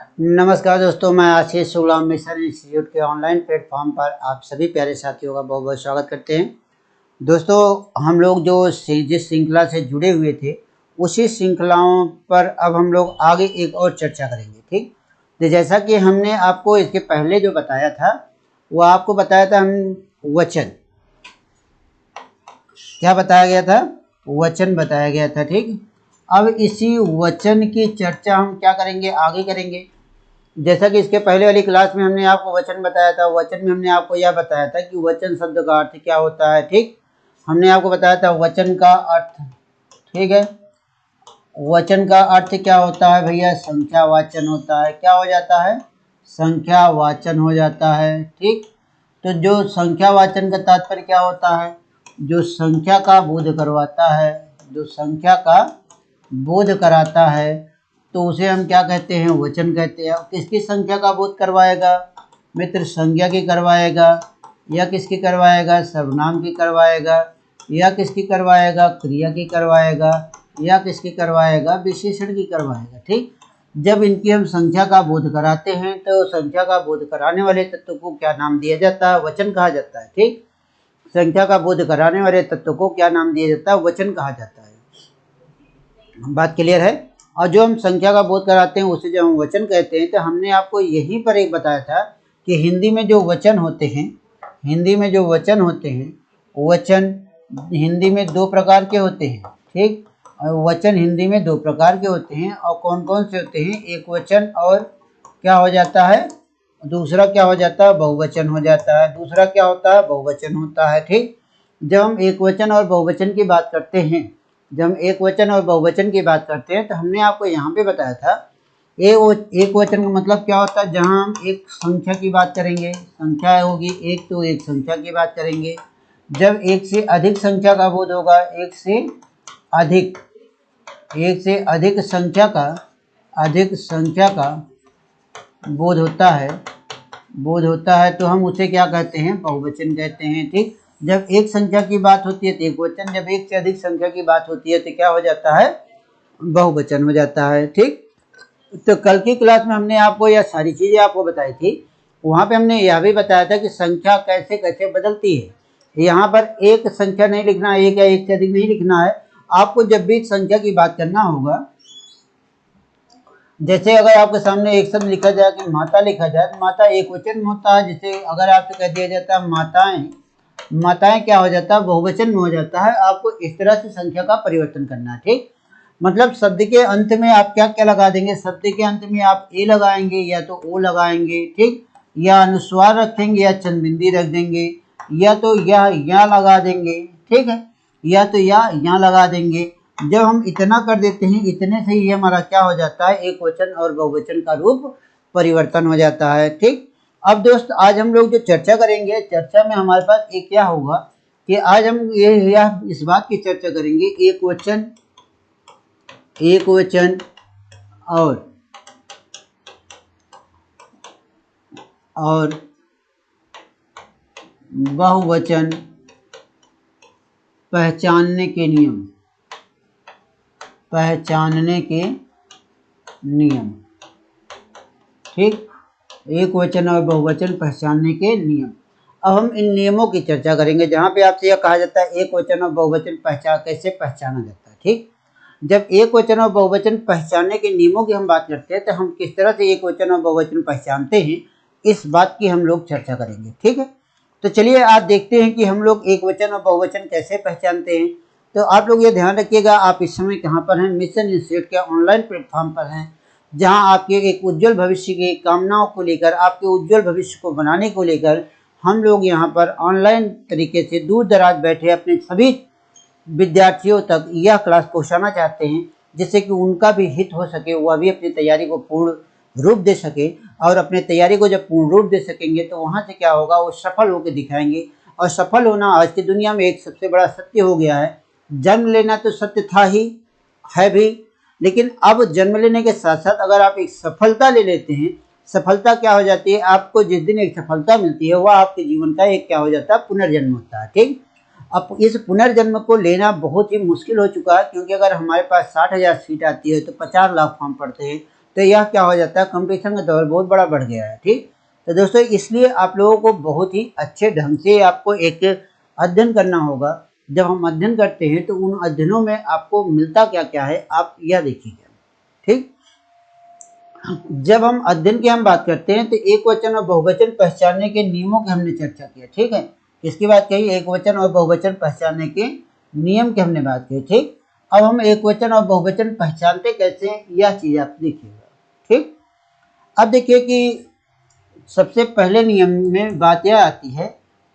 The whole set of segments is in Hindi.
नमस्कार दोस्तों, मैं आशीष शुक्ला मिशन इंस्टीट्यूट के ऑनलाइन प्लेटफॉर्म पर आप सभी प्यारे साथियों का बहुत बहुत स्वागत करते हैं। दोस्तों, हम लोग जिस श्रृंखला से जुड़े हुए थे उसी श्रृंखलाओं पर अब हम लोग आगे एक और चर्चा करेंगे। ठीक, तो जैसा कि हमने आपको इसके पहले जो बताया था वो आपको बताया था हम वचन, क्या बताया गया था? वचन बताया गया था। ठीक, अब इसी वचन की चर्चा हम क्या करेंगे, आगे करेंगे। जैसा कि इसके पहले वाली क्लास में हमने आपको वचन बताया था, वचन में हमने आपको यह बताया था कि वचन शब्द का अर्थ क्या होता है। ठीक, हमने आपको बताया था वचन का अर्थ। ठीक है, वचन का अर्थ क्या होता है भैया? संख्यावाचन होता है। क्या हो जाता है? संख्यावाचन हो जाता है। ठीक, तो जो संख्यावाचन का तात्पर्य क्या होता है? जो संख्या का बोध करवाता है, जो संख्या का बोध कराता है, तो उसे हम क्या कहते हैं? वचन कहते हैं। किसकी संख्या का बोध करवाएगा मित्र? संज्ञा की करवाएगा, या किसकी करवाएगा? सर्वनाम की करवाएगा, या किसकी करवाएगा? क्रिया की करवाएगा, या किसकी करवाएगा? विशेषण की करवाएगा। ठीक, जब इनकी हम संख्या का बोध कराते हैं तो संख्या का बोध कराने वाले तत्व को क्या नाम दिया जाता है? वचन कहा जाता है। ठीक, संख्या का बोध कराने वाले तत्व को क्या नाम दिया जाता है? वचन कहा जाता है। बात क्लियर है? और जो हम संख्या का बोध कराते हैं उसे जब हम वचन कहते हैं, तो हमने आपको यहीं पर एक बताया था कि हिंदी में जो वचन होते हैं, हिंदी में जो वचन होते हैं, वचन हिंदी में दो प्रकार के होते हैं। ठीक, वचन हिंदी में दो प्रकार के होते हैं। और कौन कौन से होते हैं? एक वचन और क्या हो जाता है? दूसरा क्या हो जाता है? बहुवचन हो जाता है। दूसरा क्या होता है? बहुवचन होता है। ठीक, जब हम एक वचन और बहुवचन की बात करते हैं, जब हम एक वचन और बहुवचन की बात करते हैं, तो हमने आपको यहाँ पे बताया था एक वचन का मतलब क्या होता है? जहाँ हम एक संख्या की बात करेंगे, संख्या होगी एक, तो एक संख्या की बात करेंगे। जब एक से अधिक संख्या का बोध होगा, एक से अधिक संख्या का बोध होता है, तो हम उसे क्या कहते हैं? बहुवचन कहते हैं। ठीक, जब एक संख्या की बात होती है तो एक वचन, जब एक से अधिक संख्या की बात होती है तो क्या हो जाता है? बहुवचन हो जाता है। ठीक, तो कल की क्लास में हमने आपको यह सारी चीजें आपको बताई थी। वहां पे हमने यह भी बताया था कि संख्या कैसे कैसे बदलती है। यहाँ पर एक संख्या नहीं लिखना है, एक या एक से अधिक नहीं लिखना है। आपको जब भी संख्या की बात करना होगा, जैसे अगर आपके सामने एक शब्द लिखा जाए कि माता लिखा जाए, तो माता एक वचन में होता है। जैसे अगर आपसे कह दिया जाता है माताएं, माताएं क्या हो जाता है? बहुवचन में हो जाता है। आपको इस तरह से संख्या का परिवर्तन करना है। ठीक, मतलब शब्द के अंत में आप क्या क्या लगा देंगे? शब्द के अंत में आप ए लगाएंगे, या तो ओ लगाएंगे। ठीक, या अनुस्वार रखेंगे, या चंदबिंदी रख देंगे, या तो या लगा देंगे। ठीक है, या तो या लगा देंगे। जब हम इतना कर देते हैं, इतने से ही हमारा क्या हो जाता है? एक वचन और बहुवचन का रूप परिवर्तन हो जाता है। ठीक, अब दोस्त, आज हम लोग जो चर्चा करेंगे, चर्चा में हमारे पास एक क्या होगा कि आज हम इस बात की चर्चा करेंगे, एक वचन और बहुवचन पहचानने के नियम। ठीक, एक वचन और बहुवचन पहचानने के नियम। अब हम इन नियमों की चर्चा करेंगे, जहाँ पे आपसे यह कहा जाता है एक वचन और बहुवचन कैसे पहचाना जाता है। ठीक, जब एक वचन और बहुवचन पहचानने के नियमों की हम बात करते हैं, तो हम किस तरह से एक वचन और बहुवचन पहचानते हैं, इस बात की हम लोग चर्चा करेंगे। ठीक है, तो चलिए आज देखते हैं कि हम लोग एक वचन और बहुवचन कैसे पहचानते हैं। तो आप लोग ये ध्यान रखिएगा, आप इस समय कहाँ पर हैं? मिशन इंस्टीट्यूट के ऑनलाइन प्लेटफॉर्म पर हैं, जहां आपके एक उज्जवल भविष्य की कामनाओं को लेकर, आपके उज्जवल भविष्य को बनाने को लेकर हम लोग यहां पर ऑनलाइन तरीके से दूर दराज बैठे अपने सभी विद्यार्थियों तक यह क्लास पहुंचाना चाहते हैं, जिससे कि उनका भी हित हो सके, वह भी अपनी तैयारी को पूर्ण रूप दे सके। और अपने तैयारी को जब पूर्ण रूप दे सकेंगे तो वहाँ से क्या होगा? वो सफल होकर दिखाएंगे। और सफल होना आज की दुनिया में एक सबसे बड़ा सत्य हो गया है। जन्म लेना तो सत्य था ही, है भी, लेकिन अब जन्म लेने के साथ साथ अगर आप एक सफलता ले लेते हैं, सफलता क्या हो जाती है? आपको जिस दिन एक सफलता मिलती है, वह आपके जीवन का एक क्या हो जाता है? पुनर्जन्म होता है। ठीक, अब इस पुनर्जन्म को लेना बहुत ही मुश्किल हो चुका है, क्योंकि अगर हमारे पास 60,000 सीट आती है तो 50 लाख फॉर्म पड़ते हैं, तो यह क्या हो जाता है, कंपटीशन का दौर बहुत बड़ा बढ़ गया है। ठीक, तो दोस्तों इसलिए आप लोगों को बहुत ही अच्छे ढंग से आपको एक अध्ययन करना होगा। जब हम अध्ययन करते हैं तो उन अध्ययनों में आपको मिलता क्या क्या है, आप यह देखिएगा। ठीक, जब हम अध्ययन की हम बात करते हैं तो एक वचन और बहुवचन पहचानने के नियमों की हमने चर्चा किया। ठीक है, इसकी बात कही, एक वचन और बहुवचन पहचानने के नियम की हमने बात की। ठीक, अब हम एक वचन और बहुवचन पहचानते कैसे हैं, यह चीज आप देखिएगा। ठीक, अब देखिए कि सबसे पहले नियम में बात यह आती है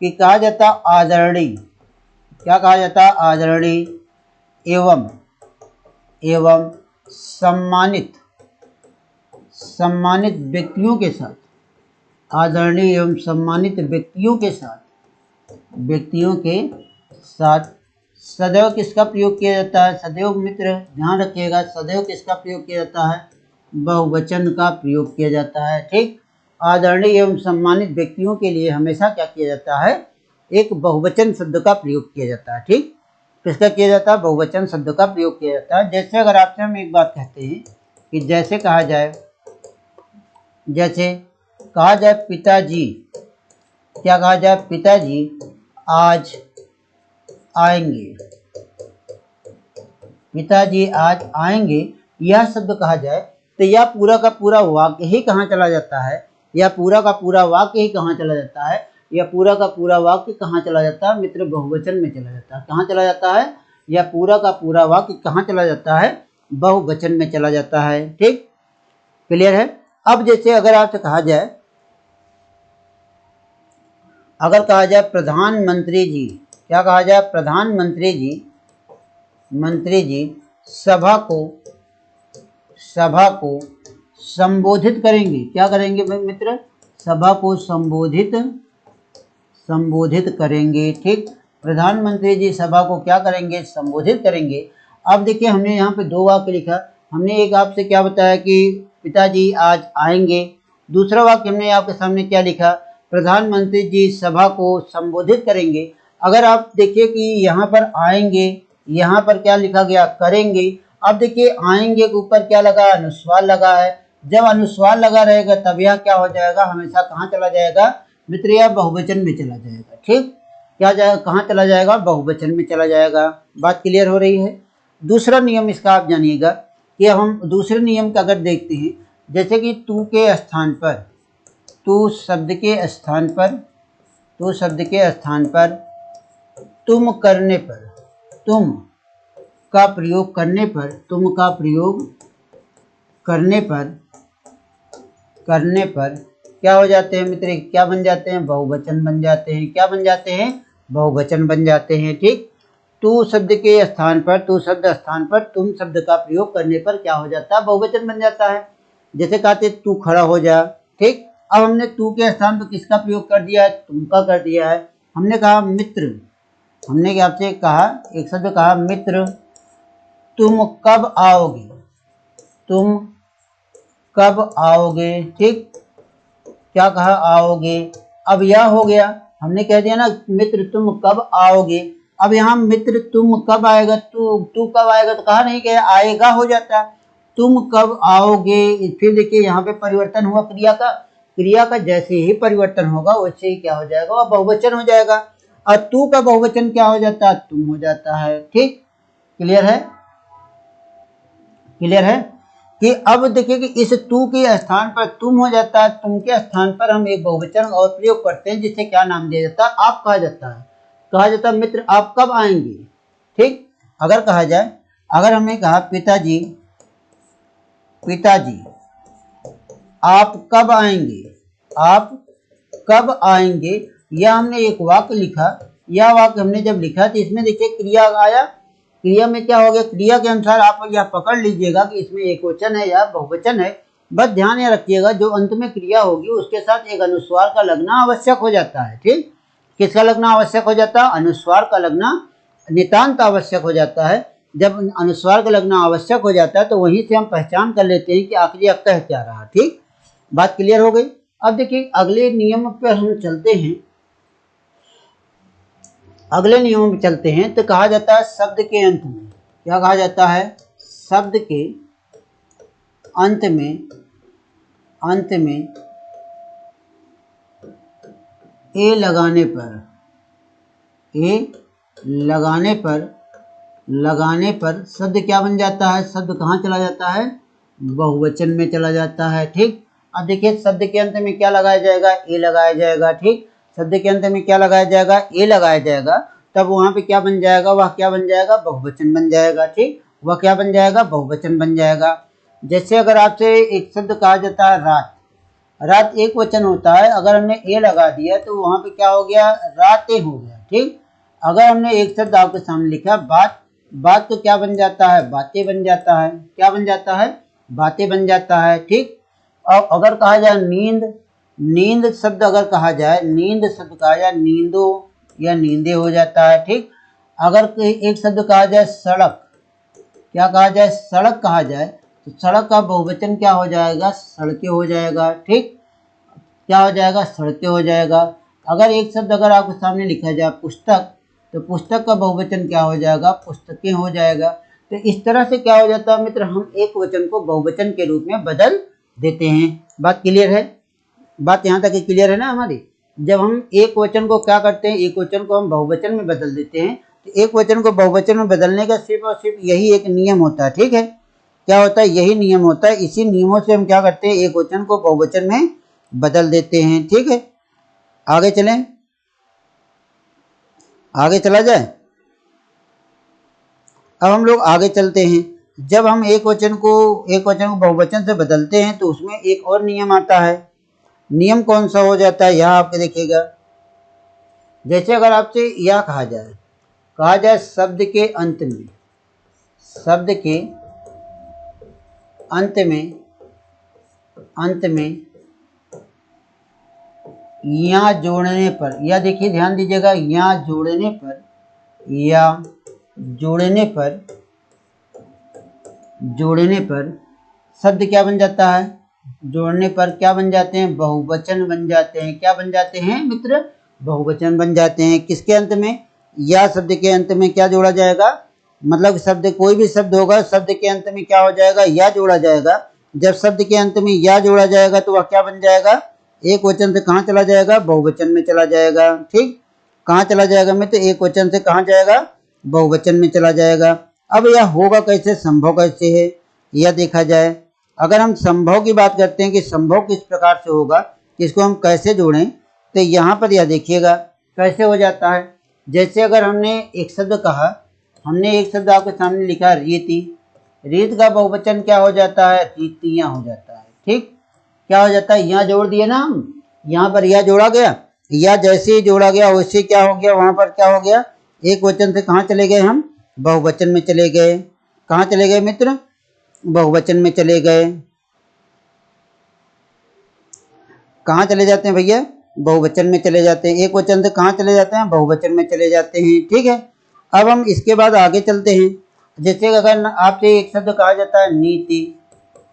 कि कहा जाता आदरणीय, क्या कहा जाता, आदरणीय एवं सम्मानित व्यक्तियों के साथ, आदरणीय एवं सम्मानित व्यक्तियों के साथ सदैव किसका प्रयोग किया जाता है, सदैव मित्र ध्यान रखिएगा, सदैव किसका प्रयोग किया जाता है, बहुवचन का प्रयोग किया जाता है। ठीक, आदरणीय एवं सम्मानित व्यक्तियों के लिए हमेशा क्या किया जाता है, एक बहुवचन शब्द का प्रयोग किया जाता है। ठीक, किसका किया जाता है, बहुवचन शब्द का प्रयोग किया जाता है। जैसे अगर आपसे हम एक बात कहते हैं कि जैसे कहा जाए पिताजी, क्या कहा जाए, पिताजी आज आएंगे, पिताजी आज आएंगे, यह शब्द कहा जाए तो यह पूरा का पूरा वाक्य ही कहाँ चला जाता है, यह पूरा का पूरा वाक्य ही कहाँ चला जाता है, यह पूरा का पूरा वाक्य कहाँ चला जाता है मित्र, बहुवचन में चला जाता है। कहाँ चला जाता है, यह पूरा का पूरा वाक्य कहाँ चला जाता है, बहुवचन में चला जाता है। ठीक, क्लियर है। अब जैसे अगर आपसे कहा जाए, अगर कहा जाए प्रधानमंत्री जी, क्या कहा जाए, प्रधानमंत्री जी सभा को संबोधित करेंगे, क्या करेंगे मित्र, सभा को संबोधित करेंगे। ठीक, प्रधानमंत्री जी सभा को क्या करेंगे, संबोधित करेंगे। अब देखिए हमने यहाँ पे दो वाक्य लिखा, हमने एक आपसे क्या बताया कि पिताजी आज आएंगे, दूसरा वाक्य हमने आपके सामने क्या लिखा, प्रधानमंत्री जी सभा को संबोधित करेंगे। अगर आप देखिए कि यहाँ पर आएंगे, यहाँ पर क्या लिखा गया, करेंगे। अब देखिए आएंगे के ऊपर क्या लगा, अनुस्वार लगा है। जब अनुस्वार लगा रहेगा तब यह क्या हो जाएगा, हमेशा कहाँ चला जाएगा मित्र, यह बहुवचन में चला जाएगा। ठीक, क्या जाएगा, कहाँ चला जाएगा, बहुवचन में चला जाएगा। बात क्लियर हो रही है। दूसरा नियम इसका आप जानिएगा कि हम दूसरे नियम का अगर देखते हैं, जैसे कि तू के स्थान पर, तू शब्द के स्थान पर तुम करने पर, तुम का प्रयोग करने पर क्या हो जाते हैं मित्र, क्या बन जाते हैं, बहुवचन बन जाते हैं। क्या बन जाते हैं, बहुवचन बन जाते हैं। ठीक, तू शब्द के स्थान पर, तू शब्द स्थान पर तुम शब्द का प्रयोग करने पर क्या हो जाता है, बहुवचन बन जाता है। जैसे कहते तू खड़ा हो जा। ठीक, अब हमने तू के स्थान पर किसका प्रयोग कर दिया है, तुम का कर दिया है। हमने कहा मित्र, हमने आपसे कहा एक शब्द कहा मित्र, तुम कब आओगे, तुम कब आओगे। ठीक, क्या कहा, आओगे। अब यह हो गया, हमने कह दिया ना मित्र तुम कब आओगे। अब यहाँ मित्र तुम कब आएगा, तू कब आएगा तो कहा नहीं गया, आएगा हो जाता है। तुम कब आओगे, फिर देखिए यहाँ पे परिवर्तन हुआ क्रिया का जैसे ही परिवर्तन होगा वैसे ही क्या हो जाएगा, वह बहुवचन हो जाएगा। और तू का बहुवचन क्या हो जाता है, तुम हो जाता है। ठीक, क्लियर है, क्लियर है कि अब देखिए कि इस तू के स्थान पर तुम हो जाता है, तुम के स्थान पर हम एक बहुवचन और प्रयोग करते हैं जिसे क्या नाम दिया जाता है, आप कहा जाता है मित्र आप कब आएंगे। ठीक, अगर कहा जाए, अगर हमने कहा पिताजी आप कब आएंगे, या हमने एक वाक्य लिखा, यह वाक्य हमने जब लिखा तो इसमें देखिए क्रिया आया, क्रिया में क्या हो गया, क्रिया के अनुसार आप यह पकड़ लीजिएगा कि इसमें एक वचन है या बहुवचन है। बस ध्यान यह रखिएगा जो अंत में क्रिया होगी उसके साथ एक अनुस्वार का लगना आवश्यक हो जाता है। ठीक, किसका लगना आवश्यक हो जाता है, अनुस्वार का लगना नितांत आवश्यक हो जाता है। जब अनुस्वार का लगना आवश्यक हो जाता है तो वहीं से हम पहचान कर लेते हैं कि आखिर यह कह क्या रहा। ठीक, बात क्लियर हो गई। अब देखिए अगले नियम पर हम चलते हैं, अगले नियमों में चलते हैं तो कहा जाता है शब्द के अंत में, क्या कहा जाता है, शब्द के अंत में ए लगाने पर शब्द क्या बन जाता है, शब्द कहाँ चला जाता है, बहुवचन में चला जाता है। ठीक, अब देखिए शब्द के अंत में क्या लगाया जाएगा, ए लगाया जाएगा। ठीक, शब्द के अंत में क्या लगाया जाएगा, ए लगाया जाएगा, तब वहां पे क्या बन जाएगा, वह क्या बन जाएगा, बहुवचन बन जाएगा। ठीक, वह क्या बन जाएगा, बहुवचन बन जाएगा। जैसे अगर आपसे एक शब्द कहा जाता है रात, रात एक वचन होता है, अगर हमने ए लगा दिया तो वहां पे क्या हो गया, रातें हो गया। ठीक, अगर हमने एक शब्द आपके सामने लिखा बात, बात तो क्या बन जाता है, बातें बन जाता है। क्या बन जाता है, बातें बन जाता है। ठीक, और अगर कहा जाए नींद, नींद शब्द अगर कहा जाए, नींद शब्द कहा जाए, नींदो या नींदे हो जाता है। ठीक, अगर एक शब्द कहा जाए सड़क, क्या कहा जाए, सड़क कहा जाए, तो सड़क का बहुवचन क्या हो जाएगा, सड़कें हो जाएगा। ठीक, क्या हो जाएगा, सड़कें हो जाएगा। अगर एक शब्द अगर आपके सामने लिखा जाए पुस्तक, तो पुस्तक का बहुवचन क्या हो जाएगा, पुस्तकें हो जाएगा। तो इस तरह से क्या हो जाता है मित्र, हम एक वचन को बहुवचन के रूप में बदल देते हैं। बात क्लियर है, बात यहाँ तक क्लियर है ना हमारी। जब हम एक वचन को क्या करते हैं, एक वचन को हम बहुवचन में बदल देते हैं, तो एक वचन को बहुवचन में बदलने का सिर्फ और सिर्फ यही एक नियम होता है। ठीक है, क्या होता है, यही नियम होता है। इसी नियमों से हम क्या करते हैं, एक वचन को बहुवचन में बदल देते हैं। ठीक है, आगे चलें, आगे चला जाए। अब हम लोग आगे चलते हैं। जब हम एक वचन को बहुवचन से बदलते हैं तो उसमें एक और नियम आता है। नियम कौन सा हो जाता है, यहाँ आपके देखिएगा। जैसे अगर आपसे यह कहा जाए शब्द के अंत में, शब्द के अंत में या जोड़ने पर, या देखिए ध्यान दीजिएगा, या जोड़ने पर शब्द क्या बन जाता है, जोड़ने पर क्या बन जाते हैं, बहुवचन बन जाते हैं। क्या बन जाते हैं मित्र, बहुवचन बन जाते हैं। किसके अंत में, या शब्द के अंत में क्या जोड़ा जाएगा, मतलब शब्द, कोई भी शब्द होगा, शब्द के अंत में क्या हो जाएगा, या जोड़ा जाएगा। जब शब्द के अंत में या जोड़ा जाएगा तो वह क्या बन जाएगा, एक वचन से कहाँ चला जाएगा, बहुवचन में चला जाएगा। ठीक, कहाँ चला जाएगा मित्र, एक वचन से कहाँ जाएगा, बहुवचन में चला जाएगा। अब यह होगा कैसे, संभव कैसे है, यह देखा जाए। अगर हम संभव की बात करते हैं कि संभव किस प्रकार से होगा, इसको हम कैसे जोड़ें, तो यहाँ पर यह देखिएगा कैसे हो जाता है। जैसे अगर हमने एक शब्द कहा, हमने एक शब्द आपके सामने लिखा रीति, रीत का बहुवचन क्या हो जाता है, रीतियाँ हो जाता है। ठीक, क्या हो जाता है, यहाँ जोड़ दिए ना हम, यहाँ पर यह जोड़ा गया, या जैसे ही जोड़ा गया वैसे क्या हो गया, वहां पर क्या हो गया, एक वचन से कहाँ चले गए हम, बहुवचन में चले गए। कहाँ चले गए मित्र, बहुवचन में चले गए। कहाँ चले जाते हैं भैया, बहुवचन में चले जाते हैं। एक वचन से कहाँ चले जाते हैं, बहुवचन में चले जाते हैं। ठीक है, अब हम इसके बाद आगे चलते हैं। जैसे अगर आपसे एक शब्द कहा जाता है नीति,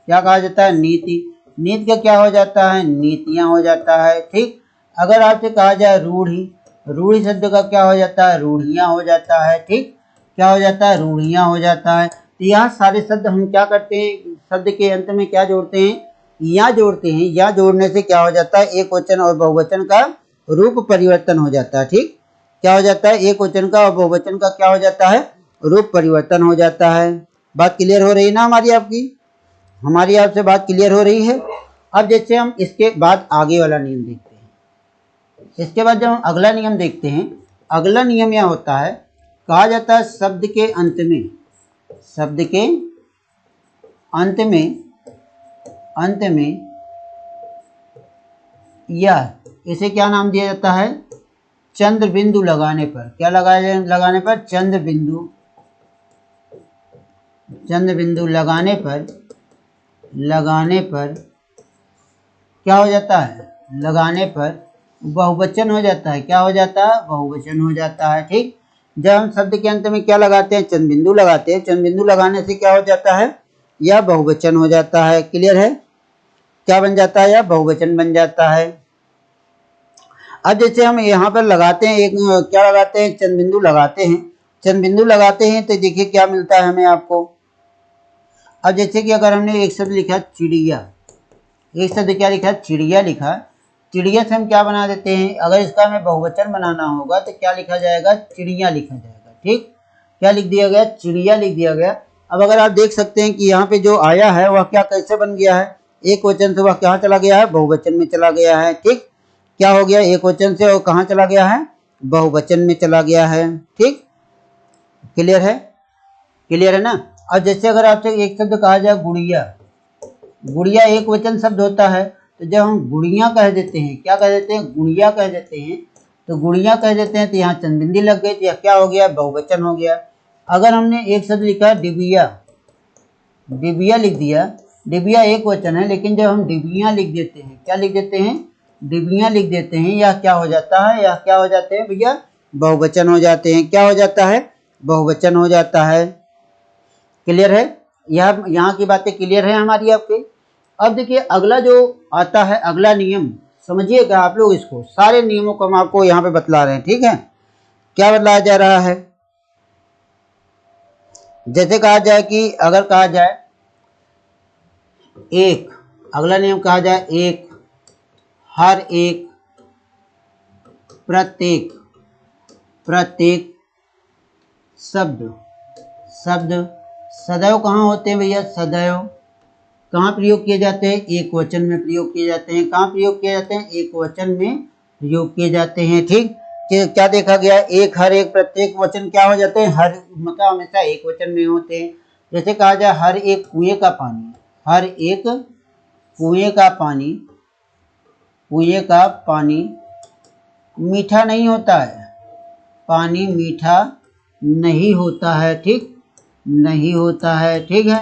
क्या कहा जाता है, नीति, नीति का क्या हो जाता है, नीतियाँ हो जाता है। ठीक, अगर आपसे कहा जाए रूढ़ी, रूढ़ी शब्द का क्या हो जाता है, रूढ़ियाँ हो जाता है। ठीक, क्या हो जाता है, रूढ़ियाँ हो जाता है। तो यहाँ सारे शब्द हम क्या करते हैं, शब्द के अंत में क्या जोड़ते हैं, या जोड़ते हैं। या जोड़ने से क्या हो जाता है, एक वचन और बहुवचन का रूप परिवर्तन हो जाता है। ठीक, क्या हो जाता है, एक वचन का और बहुवचन का क्या हो जाता है, रूप परिवर्तन हो जाता है। बात क्लियर हो रही है ना हमारी, आपकी, हमारी आपसे बात क्लियर हो रही है। अब जैसे हम इसके बाद आगे वाला नियम देखते हैं। इसके बाद जब हम अगला नियम देखते हैं, अगला नियम यह होता है, कहा जाता है शब्द के अंत में, शब्द के अंत में या इसे क्या नाम दिया जाता है, चंद्र बिंदु लगाने पर। क्या लगाने पर, चंद्र बिंदु लगाने पर क्या हो जाता है, लगाने पर बहुवचन हो जाता है। क्या हो जाता है, बहुवचन हो जाता है। ठीक, जब हम शब्द के अंत में क्या लगाते हैं, चंद्र बिंदु लगाते हैं, चंद्र बिंदु लगाने से क्या हो जाता है, यह बहुवचन हो जाता है। क्लियर है, क्या बन जाता है, यह बहुवचन बन जाता है। अब जैसे हम यहाँ पर लगाते हैं, एक क्या लगाते हैं, चंद्र बिंदु लगाते हैं। चंद्र बिंदु लगाते हैं तो देखिए क्या मिलता है हमें, आपको अब जैसे कि अगर हमने एक शब्द लिखा चिड़िया, एक शब्द क्या लिखा, चिड़िया लिखा, चिड़िया से हम क्या बना देते हैं, अगर इसका हमें बहुवचन बनाना होगा तो क्या लिखा जाएगा, चिड़िया लिखा जाएगा। ठीक, क्या लिख दिया गया, चिड़िया लिख दिया गया। अब अगर आप देख सकते हैं कि यहाँ पे जो आया है वह क्या कैसे बन गया है, एक वचन से वह कहाँ चला गया है, बहुवचन में चला गया है। ठीक, क्या हो गया, एक वचन से वो कहाँ चला गया है, बहुवचन में चला गया है। ठीक, क्लियर है, क्लियर है ना। अब जैसे अगर आपसे एक शब्द कहा जाए गुड़िया, गुड़िया एक वचन शब्द होता है, तो जब हम गुड़िया कह देते हैं, क्या कह देते हैं, गुड़िया कह देते हैं, तो गुड़िया कह देते हैं तो यहाँ चंदबिंदी लग गई, तो यह क्या हो गया, बहुवचन हो गया। अगर हमने एक शब्द लिखा डिबिया, डिबिया लिख दिया, डिबिया एक वचन है, लेकिन जब हम डिबिया लिख देते हैं, क्या लिख देते हैं, डिबिया लिख देते हैं, यह क्या हो जाता है, यह क्या हो जाते हैं भैया, बहुवचन हो जाते हैं। क्या हो जाता है, बहुवचन हो जाता है। क्लियर है, यहाँ की बातें क्लियर है हमारी आपके। अब देखिए अगला जो आता है, अगला नियम समझिएगा आप लोग, इसको सारे नियमों को हम आपको यहाँ पे बतला रहे हैं। ठीक है, क्या बतलाया जा रहा है, जैसे कहा जाए कि अगर कहा जाए एक, अगला नियम कहा जाए एक, हर एक, प्रत्येक, प्रत्येक, शब्द, शब्द, सदैव कहाँ होते हैं भैया, सदैव कहाँ प्रयोग किए जाते हैं, एक वचन में प्रयोग किए जाते हैं। कहाँ प्रयोग किए जाते हैं, एक वचन में प्रयोग किए जाते हैं। ठीक, क्या देखा गया, एक, हर एक, प्रत्येक, वचन क्या हो जाते हैं, हर मतलब हमेशा एक वचन में होते हैं। जैसे कहा जाए हर एक कुएं का पानी, हर एक कुएं का पानी, कुएं का पानी मीठा नहीं होता है, पानी मीठा नहीं होता है। ठीक, नहीं होता है। ठीक है,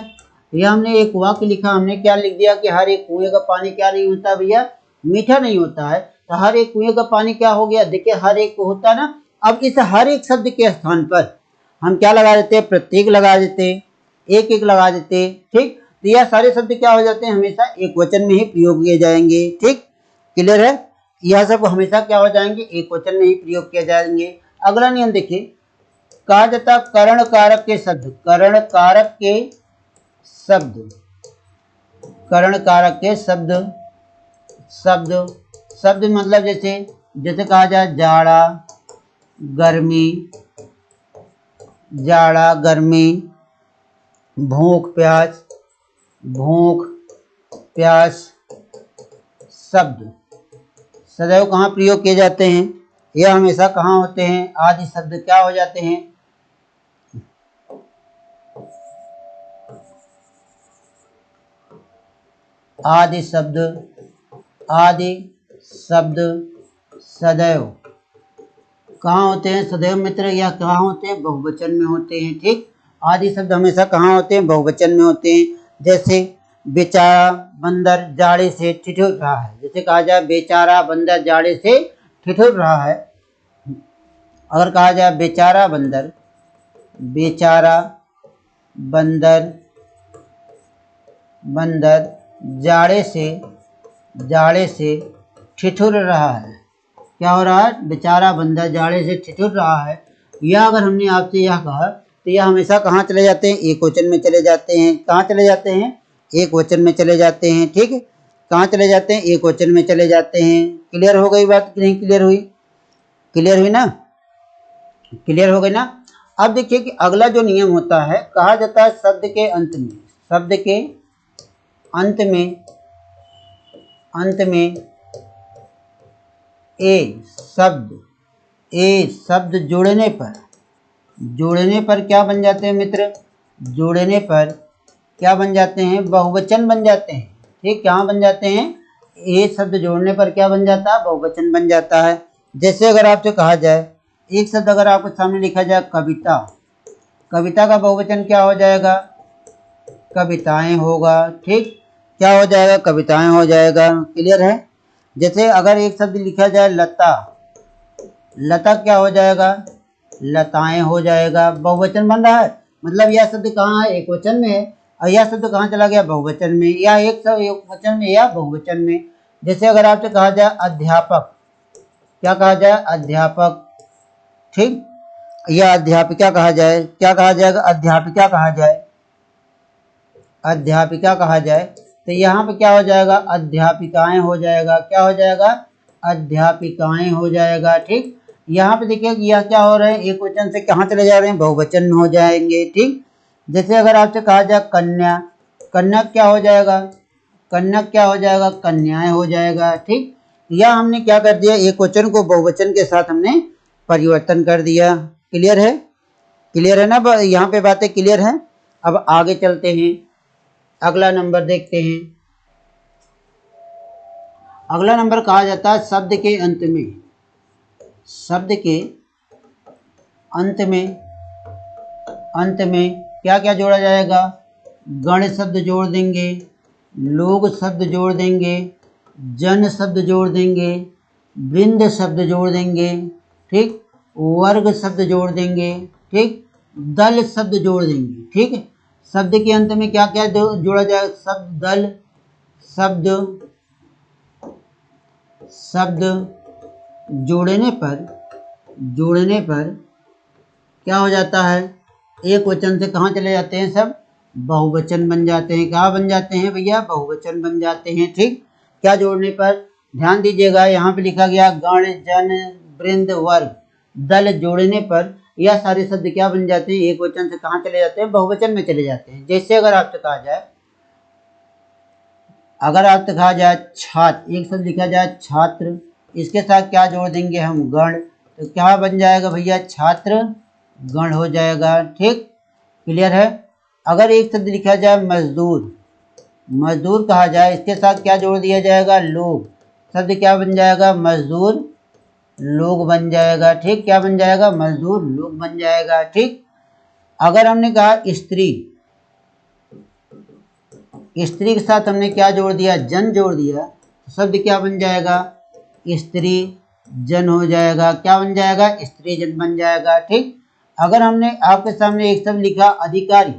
यह हमने एक वाक्य लिखा, हमने क्या लिख दिया कि हर एक कुएं का पानी क्या नहीं होता भैया, मीठा नहीं होता है। तो हर एक कुएं का पानी क्या हो गया, देखिए हर एक होता ना। अब इस हर एक शब्द के स्थान पर हम क्या लगा देते हैं, प्रत्येक लगा देते, एक एक लगा देते। ठीक, तो यह सारे शब्द क्या हो जाते हैं, हमेशा एक वचन में ही प्रयोग किए जाएंगे। ठीक, क्लियर है, यह सब हमेशा क्या हो जाएंगे, एक वचन में ही प्रयोग किए जाएंगे। अगला नियम देखिए, कहा जाता करण कारक के शब्द, करण कारक के शब्द, करण कारक के शब्द, शब्द, शब्द मतलब जैसे, जैसे कहा जाए जाड़ा, गर्मी, जाड़ा, गर्मी, भूख, प्यास, भूख, प्यास, शब्द सदैव कहाँ प्रयोग किए जाते हैं, यह हमेशा कहाँ होते हैं, आदि शब्द क्या हो जाते हैं, आदि शब्द, आदि शब्द सदैव कहाँ होते हैं, सदैव मित्र, या कहाँ होते हैं, बहुवचन में होते हैं। ठीक, आदि शब्द हमेशा कहाँ होते हैं, बहुवचन में होते हैं। जैसे बेचारा बंदर जाड़े से ठिठुर रहा है, जैसे कहा जाए बेचारा बंदर जाड़े से ठिठुर रहा है। अगर कहा जाए बेचारा बंदर, बेचारा बंदर, बंदर जाड़े से ठिठुर रहा है, क्या हो रहा है, बेचारा बंदर जाड़े से ठिठुर रहा है। यह अगर हमने आपसे यह कहा तो यह हमेशा कहाँ चले जाते हैं, एक वचन में चले जाते हैं। कहाँ चले जाते हैं, एक वचन में चले जाते हैं। ठीक है, कहाँ चले जाते हैं, एक वचन में चले जाते हैं। क्लियर हो गई बात कि नहीं क्लियर हुई, क्लियर हुई ना, क्लियर हो गई ना। अब देखिए कि अगला जो नियम होता है, कहा जाता है शब्द के अंत में, शब्द के अंत में, अंत में ए शब्द जोड़ने पर, जोड़ने पर क्या बन जाते हैं मित्र, जोड़ने पर क्या बन जाते हैं, बहुवचन बन जाते हैं। ठीक, क्या बन जाते हैं, ए शब्द जोड़ने पर क्या बन जाता है, बहुवचन बन जाता है। जैसे अगर आपसे कहा जाए, एक शब्द अगर आपको सामने लिखा जाए कविता, कविता का बहुवचन क्या हो जाएगा, कविताएं होगा। ठीक, क्या हो जाएगा, कविताएं हो जाएगा। क्लियर है। जैसे अगर एक शब्द लिखा जाए लता, लता क्या हो जाएगा, लताएं हो जाएगा, बहुवचन बन रहा है। मतलब यह शब्द कहाँ है, एक वचन में है, और यह शब्द कहाँ चला गया, बहुवचन में, या एक शब्द एक वचन में या बहुवचन में। जैसे अगर आपसे कहा जाए अध्यापक, क्या कहा जाए, अध्यापक। ठीक, या अध्यापिका कहा जाए, क्या कहा जाएगा, अध्यापिका कहा जाए। अध्यापिका कहा जाए तो यहाँ पे क्या हो जाएगा, अध्यापिकाएं हो जाएगा। क्या हो जाएगा, अध्यापिकाएं हो जाएगा। ठीक, यहाँ पे देखिए यह क्या हो रहा है, एक वचन से कहाँ चले जा रहे हैं, बहुवचन में हो जाएंगे। ठीक, जैसे अगर आपसे कहा जाए कन्या, कन्या क्या हो जाएगा, कन्या क्या हो जाएगा, कन्याएं हो जाएगा। ठीक, या हमने क्या कर दिया, एक वचन को बहुवचन के साथ हमने परिवर्तन कर दिया। क्लियर है, क्लियर है ना, यहाँ पे बातें क्लियर हैं। अब आगे चलते हैं, अगला नंबर देखते हैं। अगला नंबर कहा जाता है शब्द के अंत में, शब्द के अंत में, अंत में क्या क्या जोड़ा जाएगा, गण शब्द जोड़ देंगे, लोग शब्द जोड़ देंगे, जन शब्द जोड़ देंगे, वृंद शब्द जोड़ देंगे। ठीक, वर्ग शब्द जोड़ देंगे। ठीक, दल शब्द जोड़ देंगे। ठीक है, शब्द के अंत में क्या क्या जोड़ा जाएगा, शब्द दल, शब्द शब्द जोड़ने पर क्या हो जाता है, एक वचन से कहाँ चले जाते हैं, सब बहुवचन बन जाते हैं। क्या बन जाते हैं भैया, बहुवचन बन जाते हैं। ठीक, क्या जोड़ने पर, ध्यान दीजिएगा यहाँ पे लिखा गया गण जन वृंद वर्ग दल जोड़ने पर यह सारे शब्द क्या बन जाते हैं, एक वचन से कहाँ चले जाते हैं, बहुवचन में चले जाते हैं। जैसे अगर आपसे कहा जाए, अगर आपसे कहा जाए छात्र, एक शब्द लिखा जाए छात्र, इसके साथ क्या जोड़ देंगे हम, गण, तो क्या बन जाएगा भैया, छात्र गण हो जाएगा। ठीक, क्लियर है। अगर एक शब्द लिखा जाए मजदूर, मजदूर कहा जाए, इसके साथ क्या जोड़ दिया जाएगा, लोग, शब्द क्या बन जाएगा, मजदूर लोग बन जाएगा। ठीक, क्या बन जाएगा, मजदूर लोग बन जाएगा। ठीक, अगर हमने कहा स्त्री, स्त्री के साथ हमने क्या जोड़ दिया, जन जोड़ दिया, तो शब्द क्या बन जाएगा, स्त्री जन हो जाएगा। क्या बन जाएगा, स्त्री जन बन जाएगा। ठीक, अगर हमने आपके सामने एक शब्द लिखा अधिकारी,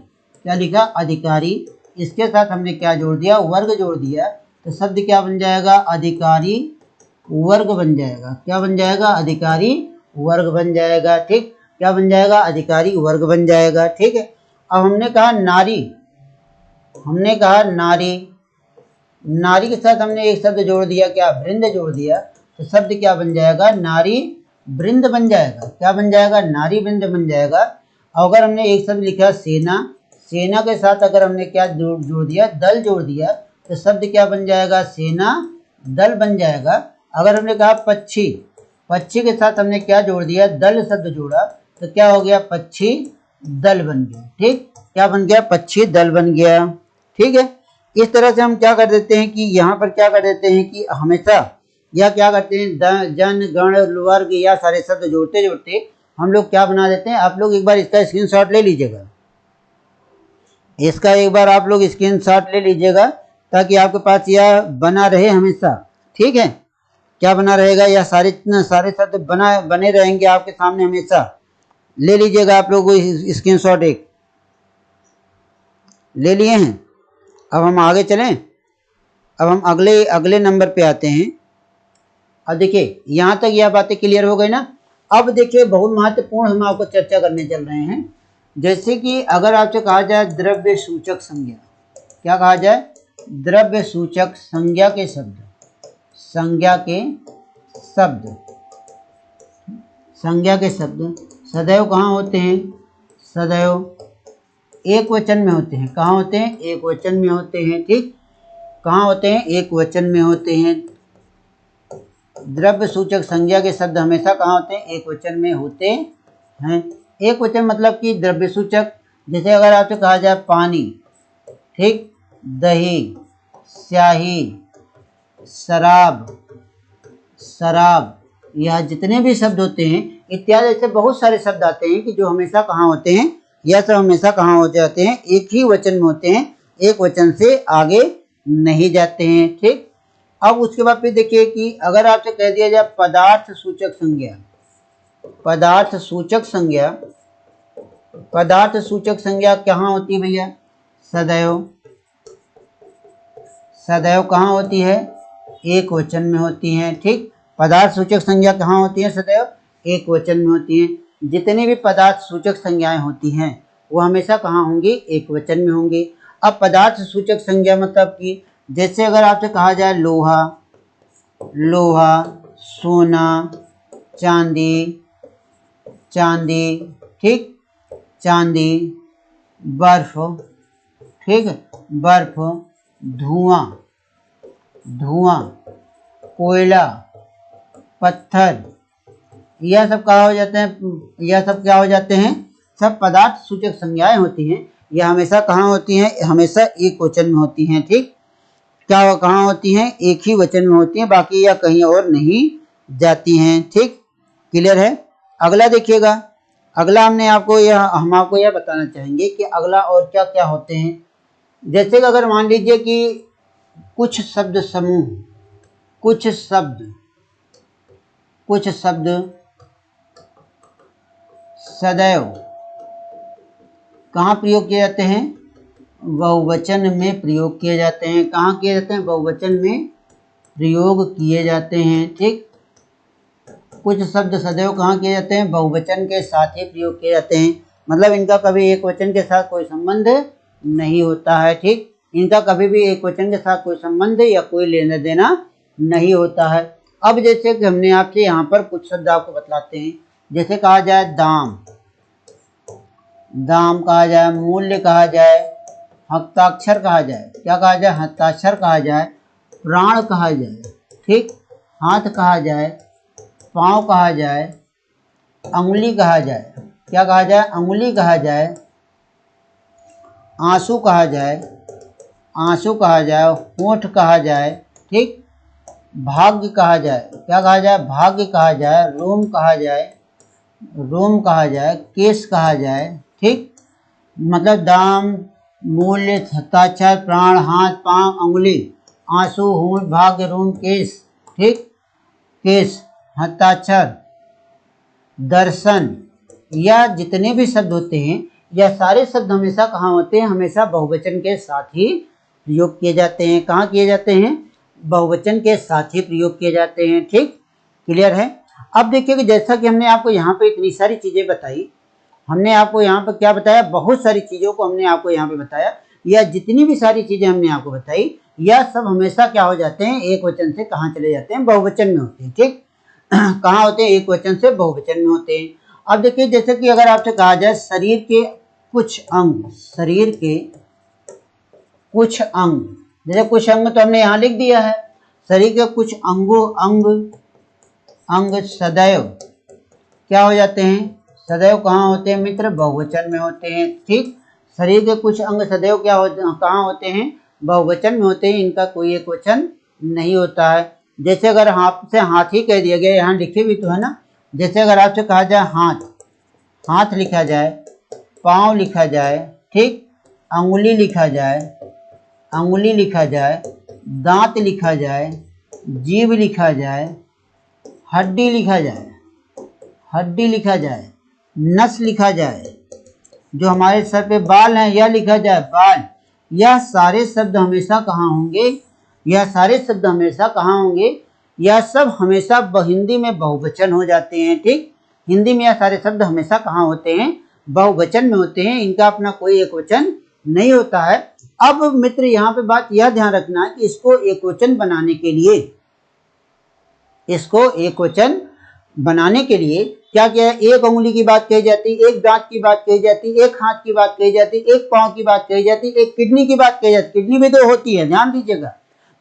क्या लिखा, अधिकारी, इसके साथ हमने क्या जोड़ दिया, वर्ग जोड़ दिया, तो शब्द क्या बन जाएगा, अधिकारी वर्ग बन जाएगा। क्या बन जाएगा, अधिकारी वर्ग बन जाएगा। ठीक, क्या बन जाएगा, अधिकारी वर्ग बन जाएगा। ठीक है, अब हमने कहा नारी, हमने कहा नारी, नारी के साथ हमने एक शब्द जोड़ दिया, क्या, वृंद जोड़ दिया, तो शब्द क्या बन जाएगा, नारी वृंद बन जाएगा। क्या बन जाएगा, नारी वृंद बन जाएगा। अगर हमने एक शब्द लिखा सेना, सेना के साथ अगर हमने क्या जोड़ दिया, दल जोड़ दिया, तो शब्द क्या बन जाएगा, सेना दल बन जाएगा। अगर हमने कहा पक्षी, पक्षी के साथ हमने क्या जोड़ दिया, दल शब्द जोड़ा, तो क्या हो गया, पक्षी दल बन गया। ठीक, क्या बन गया, पक्षी दल बन गया। ठीक है, इस तरह से हम क्या कर देते हैं कि यहाँ पर क्या कर देते हैं कि हमेशा या क्या करते हैं, जन गण वर्ग या सारे शब्द जोड़ते जोड़ते हम लोग क्या बना देते हैं, आप लोग एक बार इसका स्क्रीनशॉट ले लीजिएगा, इसका एक बार आप लोग स्क्रीनशॉट ले लीजिएगा ताकि आपके पास यह बना रहे हमेशा। ठीक है, क्या बना रहेगा, यह सारे शब्द बने रहेंगे आपके सामने हमेशा। ले लीजिएगा आप लोग स्क्रीनशॉट एक ले लिए हैं। अब हम आगे चलें, अब हम अगले नंबर पे आते हैं। अब देखिए यहाँ तक यह बातें क्लियर हो गई ना। अब देखिए बहुत महत्वपूर्ण हम आपको चर्चा करने चल रहे हैं। जैसे कि अगर आपसे कहा जाए द्रव्य सूचक संज्ञा, क्या कहा जाए, द्रव्य सूचक संज्ञा के शब्द, संज्ञा के शब्द, संज्ञा के शब्द सदैव कहाँ होते हैं, सदैव एक वचन में होते हैं। कहाँ होते हैं, एक वचन में होते हैं। ठीक, कहाँ होते हैं, एक वचन में होते हैं। द्रव्य सूचक संज्ञा के शब्द हमेशा कहाँ होते हैं, एक वचन में होते हैं। एक वचन मतलब कि द्रव्य सूचक, जैसे अगर आपसे कहा जाए पानी, ठीक, दही, स्याही, शराब, शराब, यह जितने भी शब्द होते हैं इत्यादि, ऐसे बहुत सारे शब्द आते हैं कि जो हमेशा कहाँ होते हैं, यह सब हमेशा कहाँ हो जाते हैं, एक ही वचन में होते हैं, एक वचन से आगे नहीं जाते हैं। ठीक, अब उसके बाद फिर देखिए कि अगर आपसे कह दिया जाए पदार्थ सूचक संज्ञा, पदार्थ सूचक संज्ञा, पदार्थ सूचक संज्ञा कहाँ होती है भैया, सदैव, सदैव कहाँ होती है, एक वचन में होती हैं। ठीक, पदार्थ सूचक संज्ञा कहाँ होती है, सदैव एक वचन में होती हैं। जितनी भी पदार्थ सूचक संज्ञाएं होती हैं वो हमेशा कहाँ होंगी, एक वचन में होंगी। अब पदार्थ सूचक संज्ञा मतलब कि जैसे अगर आपसे कहा जाए लोहा, लोहा, सोना, चांदी, चांदी, ठीक, चांदी, बर्फ, ठीक, बर्फ, धुआं, धुआं, कोयला, पत्थर, यह सब क्या हो जाते हैं, यह सब क्या हो जाते हैं, सब पदार्थ सूचक संज्ञाएं होती हैं। यह हमेशा कहाँ होती हैं, हमेशा एक वचन में होती हैं, ठीक, क्या कहाँ होती हैं, एक ही वचन में होती हैं, बाकी यह कहीं और नहीं जाती हैं, ठीक, क्लियर है। अगला देखिएगा, अगला हम आपको यह बताना चाहेंगे कि अगला और क्या क्या होते हैं। जैसे कि अगर मान लीजिए कि कुछ शब्द समूह, कुछ शब्द सदैव कहाँ प्रयोग किए जाते हैं, बहुवचन में प्रयोग किए जाते हैं। कहाँ किए जाते हैं, बहुवचन में प्रयोग किए जाते हैं, ठीक। कुछ शब्द सदैव कहाँ किए जाते हैं, बहुवचन के साथ ही प्रयोग किए जाते हैं, मतलब इनका कभी एक वचन के साथ कोई संबंध नहीं होता है, ठीक, इनका कभी भी एक वचन के साथ कोई संबंध या कोई लेना देना नहीं होता है। अब जैसे कि हमने आपसे यहाँ पर कुछ शब्द आपको बतलाते हैं, जैसे कहा जाए दाम, दाम कहा जाए, मूल्य कहा जाए, हस्ताक्षर कहा जाए, क्या कहा जाए, हस्ताक्षर कहा जाए, प्राण कहा जाए, ठीक, हाथ कहा जाए, पाँव कहा जाए, अंगुली कहा जाए, क्या कहा जाए, अंगुली कहा जाए, आंसू कहा जाए, आंसू कहा जाए, होंठ कहा जाए, ठीक, भाग्य कहा जाए, क्या कहा जाए, भाग्य कहा जाए, रोम कहा जाए, रोम कहा जाए, केस कहा जाए, ठीक, मतलब दाम, मूल्य, हस्ताक्षर, प्राण, हाथ, पांव, अंगुली, आंसू, होंठ, भाग्य, रोम, केस, ठीक, केस, हस्ताक्षर, दर्शन, या जितने भी शब्द होते हैं, यह सारे शब्द हमेशा कहाँ होते हैं, हमेशा बहुवचन के साथ ही प्रयोग किए जाते हैं। कहाँ किए जाते हैं, बहुवचन के साथ ही प्रयोग किए जाते हैं, ठीक, क्लियर है। अब देखिए कि जैसा कि हमने आपको यहाँ पे इतनी सारी चीजें बताई, हमने आपको यहाँ पर क्या बताया, बहुत सारी चीजों को हमने आपको यहाँ पे बताया, या जितनी भी सारी चीजें हमने आपको बताई, यह सब हमेशा क्या हो जाते हैं, एक वचन से कहाँ चले जाते हैं, बहुवचन में होते हैं, ठीक, कहाँ होते हैं, एक वचन से बहुवचन में होते हैं। अब देखिए जैसे कि अगर आपसे कहा जाए शरीर के कुछ अंग, शरीर के कुछ अंग, जैसे कुछ अंग तो हमने यहाँ लिख दिया है, शरीर के कुछ अंग सदैव क्या हो जाते हैं, सदैव कहाँ होते हैं मित्र, बहुवचन में होते हैं, ठीक, शरीर के कुछ अंग सदैव कहाँ होते हैं, बहुवचन में होते हैं, इनका कोई एक वचन नहीं होता है। जैसे अगर आपसे हाथी कह दिया गया, यहाँ लिखे भी तो है ना, जैसे अगर आपसे कहा जाए हाथ, हाथ लिखा जाए, पाँव लिखा जाए, ठीक, अंगुली लिखा जाए, अंगुली लिखा जाए, दांत लिखा जाए, जीभ लिखा जाए, हड्डी लिखा जाए, हड्डी लिखा जाए, नस लिखा जाए, जो हमारे सर पे बाल हैं यह लिखा जाए, बाल, यह सारे शब्द हमेशा कहाँ होंगे, यह सारे शब्द हमेशा कहाँ होंगे, यह सब हमेशा हिंदी में बहुवचन हो जाते हैं, ठीक, हिंदी में यह सारे शब्द हमेशा कहाँ होते हैं, बहुवचन में होते हैं, इनका अपना कोई एक वचन नहीं होता है। अब मित्र यहाँ पे बात यह ध्यान रखना है कि इसको एक वचन बनाने के लिए, इसको एक वचन बनाने के लिए क्या क्या है, एक उंगली की बात कही जाती, एक दांत की बात कही जाती, एक हाथ की बात कही जाती, एक पांव की बात कही जाती, एक किडनी की बात कही जाती, किडनी भी दो होती है, ध्यान दीजिएगा,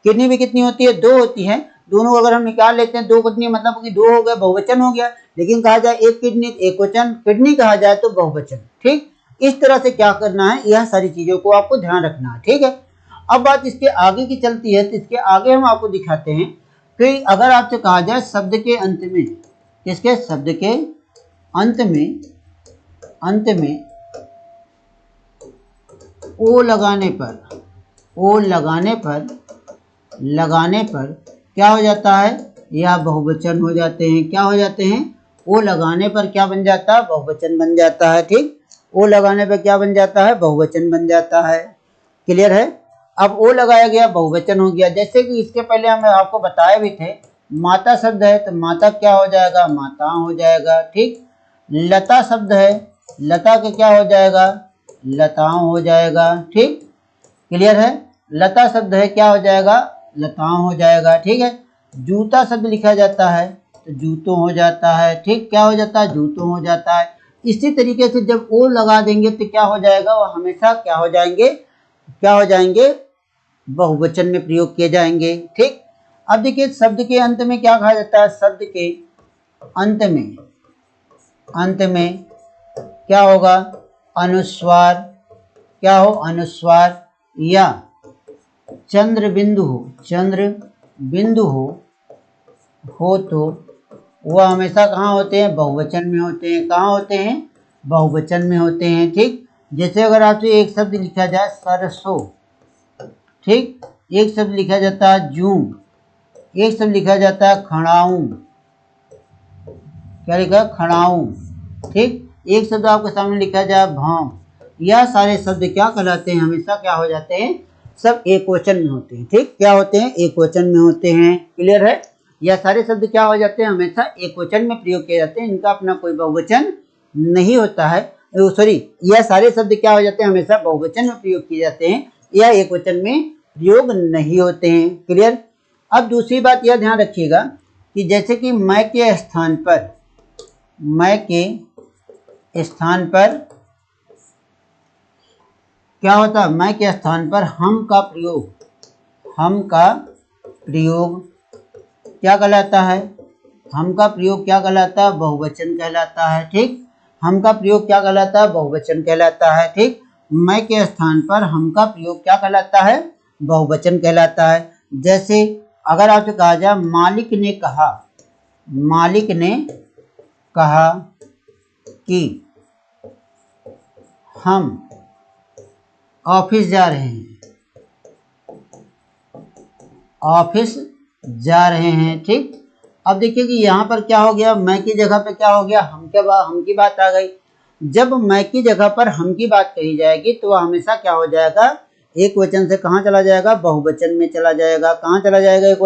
किडनी भी कितनी होती है, दो होती है, दोनों अगर हम निकाल लेते हैं, दो किडनी मतलब कि दो हो गया, बहुवचन हो गया, लेकिन कहा जाए एक किडनी, एक वचन, किडनी कहा जाए तो बहुवचन, ठीक, इस तरह से क्या करना है, यह सारी चीजों को आपको ध्यान रखना है, ठीक है। अब बात इसके आगे की चलती है, तो इसके आगे हम आपको दिखाते हैं कि अगर आपसे कहा जाए शब्द के अंत में, इसके शब्द के अंत में ओ लगाने पर, ओ लगाने पर क्या हो जाता है, यह बहुवचन हो जाते हैं, क्या हो जाते हैं, ओ लगाने पर क्या बन जाता है, बहुवचन बन जाता है, ठीक, ओ लगाने पर क्या बन जाता है, बहुवचन बन जाता है, क्लियर है। अब ओ लगाया गया, बहुवचन हो गया, जैसे कि इसके पहले हम आपको बताए भी थे, माता शब्द है तो माता क्या हो जाएगा, माता हो जाएगा, ठीक, लता शब्द है, लता के क्या हो जाएगा, लताओं हो जाएगा, ठीक, क्लियर है। लता शब्द है, क्या हो जाएगा, लताओं हो जाएगा, ठीक है। जूता शब्द लिखा जाता है तो जूतों हो जाता है, ठीक, क्या हो जाता है, जूतों हो जाता है। इसी तरीके से जब ओ लगा देंगे तो क्या हो जाएगा, वो हमेशा क्या हो जाएंगे, क्या हो जाएंगे, बहुवचन में प्रयोग किए जाएंगे, ठीक। अब देखिए शब्द के अंत में क्या कहा जाता है, शब्द के अंत में क्या होगा, अनुस्वार, क्या हो, अनुस्वार, या चंद्र बिंदु हो तो वह हमेशा कहाँ होते हैं, बहुवचन में होते हैं। कहाँ होते हैं, बहुवचन में होते हैं, ठीक। जैसे अगर आपसे एक शब्द लिखा जाए सरसों, ठीक, एक शब्द लिखा जाता है जूं, एक शब्द लिखा जाता है खड़ाऊं, क्या लिखा, खड़ाऊं, ठीक। एक शब्द आपके सामने लिखा जाए भाव, यह सारे शब्द क्या कहलाते हैं, हमेशा क्या हो जाते हैं, सब एक वचन में होते हैं, ठीक, क्या होते हैं, एक वचन में होते हैं। क्लियर है। यह सारे शब्द क्या हो जाते हैं, हमेशा एक वचन में प्रयोग किए जाते हैं, इनका अपना कोई बहुवचन नहीं होता है। सॉरी, यह सारे शब्द क्या हो जाते हैं, हमेशा बहुवचन में प्रयोग किए जाते हैं, यह एक वचन में प्रयोग नहीं होते हैं। क्लियर। अब दूसरी बात यह ध्यान रखिएगा कि जैसे कि मैं के स्थान पर क्या होता है, मैं के स्थान पर हम का प्रयोग क्या कहलाता है, हम का प्रयोग क्या कहलाता है, बहुवचन कहलाता है, ठीक। हम का प्रयोग क्या कहलाता है, बहुवचन कहलाता है, ठीक। मैं के स्थान पर हम का प्रयोग क्या कहलाता है, बहुवचन कहलाता है। जैसे अगर आपसे कहा जाए मालिक ने कहा कि हम ऑफिस जा रहे हैं, ठीक। अब देखिए कि यहाँ पर क्या हो गया, मैं की जगह पे क्या हो गया, हम की बात आ गई। जब मैं की जगह पर हम की बात कही जाएगी तो वह हमेशा क्या हो जाएगा, एक वचन से कहाँ चला जाएगा, बहुवचन में चला जाएगा। कहाँ चला जाएगा, एक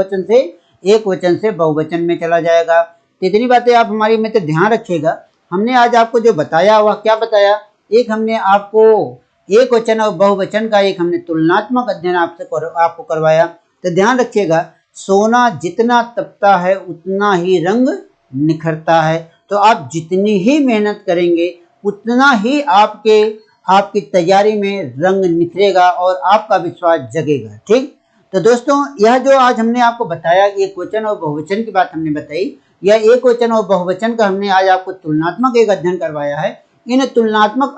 वचन से बहुवचन में चला जाएगा। तो इतनी बातें आप हमारी मित्र ध्यान रखिएगा। हमने आज आपको जो बताया वह क्या बताया, एक हमने आपको एक वचन और बहुवचन का एक हमने तुलनात्मक अध्ययन आपको करवाया। तो ध्यान रखिएगा, सोना जितना तपता है उतना ही रंग निखरता है। तो आप जितनी ही मेहनत करेंगे उतना ही आपकी तैयारी में रंग निखरेगा और आपका विश्वास जगेगा, ठीक। तो दोस्तों, यह जो आज हमने आपको बताया, एक वचन और बहुवचन की बात हमने बताई, यह एक वचन और बहुवचन का हमने आज आपको तुलनात्मक एक अध्ययन करवाया है। इन तुलनात्मक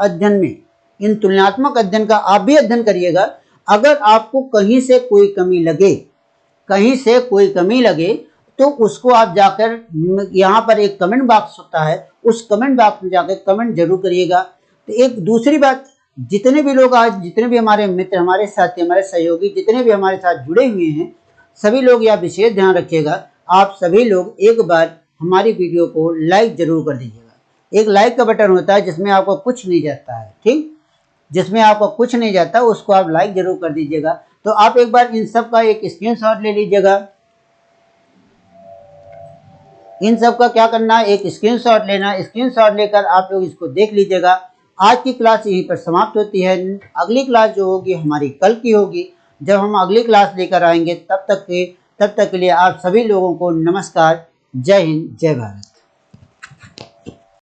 अध्ययन का आप भी अध्ययन करिएगा। अगर आपको कहीं से कोई कमी लगे तो उसको आप जाकर, यहाँ पर एक कमेंट बॉक्स होता है, उस कमेंट बॉक्स में जाकर कमेंट जरूर करिएगा। तो एक दूसरी बात, जितने भी हमारे मित्र, हमारे साथी, हमारे सहयोगी, जितने भी हमारे साथ जुड़े हुए हैं, सभी लोग यह विशेष ध्यान रखिएगा, आप सभी लोग एक बार हमारी वीडियो को लाइक जरूर कर दीजिएगा। एक लाइक का बटन होता है जिसमें आपको कुछ नहीं जाता है, ठीक, जिसमें आपको कुछ नहीं जाता, उसको आप लाइक जरूर कर दीजिएगा। तो आप एक बार इन सब का एक स्क्रीनशॉट ले लीजिएगा। इन सब का क्या करना है, एक स्क्रीनशॉट लेना, स्क्रीनशॉट लेकर आप लोग इसको देख लीजिएगा। आज की क्लास यहीं पर समाप्त होती है। अगली क्लास जो होगी हमारी कल की होगी। जब हम अगली क्लास लेकर आएंगे तब तक के लिए आप सभी लोगों को नमस्कार। जय हिंद, जय भारत।